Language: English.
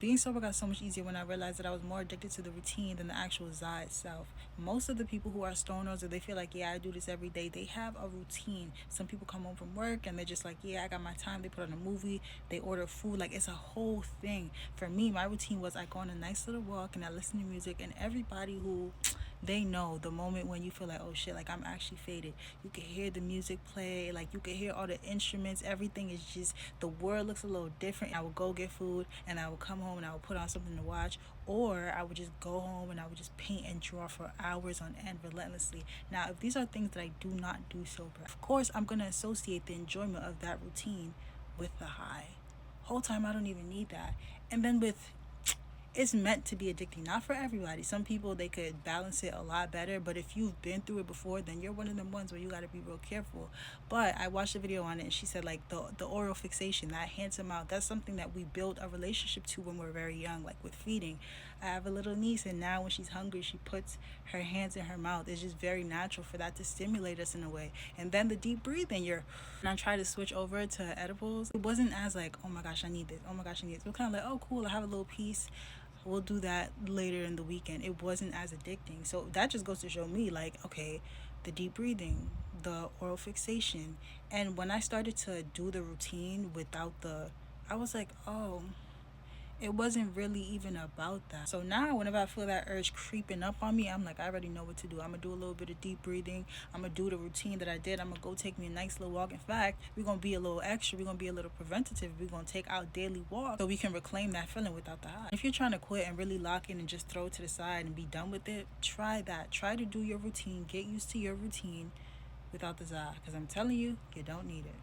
Being sober got so much easier when I realized that I was more addicted to the routine than the actual za itself. Most of the people who are stoners, or they feel like, yeah, I do this every day, they have a routine. Some people come home from work and they're just like, yeah, I got my time. They put on a movie, they order food. Like, it's a whole thing. For me, my routine was I go on a nice little walk and I listen to music, and everybody who they know the moment when you feel like, oh shit, like I'm actually faded. You can hear the music play, like you can hear all the instruments. Everything is just, the world looks a little different. I would go get food and I would come home and I would put on something to watch, or I would just go home and I would just paint and draw for hours on end relentlessly. Now, if these are things that I do not do sober, of course I'm gonna associate the enjoyment of that routine with the high. Whole time I don't even need that. And then with, it's meant to be addicting, not for everybody. Some people, they could balance it a lot better, but if you've been through it before, then you're one of them ones where you got to be real careful. But I watched a video on it and she said like the oral fixation, that handsome mouth, that's something that we build a relationship to when we're very young, like with feeding. I have a little niece, and now when she's hungry she puts her hands in her mouth. It's just very natural for that to stimulate us in a way. And then the deep breathing, you're, and I tried to switch over to edibles, it wasn't as like, oh my gosh I need this, oh my gosh I need this. It was kind of like, oh cool, I have a little piece, we'll do that later in the weekend. It wasn't as addicting. So that just goes to show me like, okay, the deep breathing, the oral fixation. And when I started to do the routine without the, I was like, oh, it wasn't really even about that. So now whenever I feel that urge creeping up on me, I'm like, I already know what to do. I'm gonna do a little bit of deep breathing. I'm gonna do the routine that I did. I'm gonna go take me a nice little walk. In fact, we're gonna be a little extra, we're gonna be a little preventative. We're gonna take our daily walk so we can reclaim that feeling without the high. If you're trying to quit and really lock in and just throw it to the side and be done with it, try that. Try to do your routine, get used to your routine without the za, because I'm telling you, you don't need it.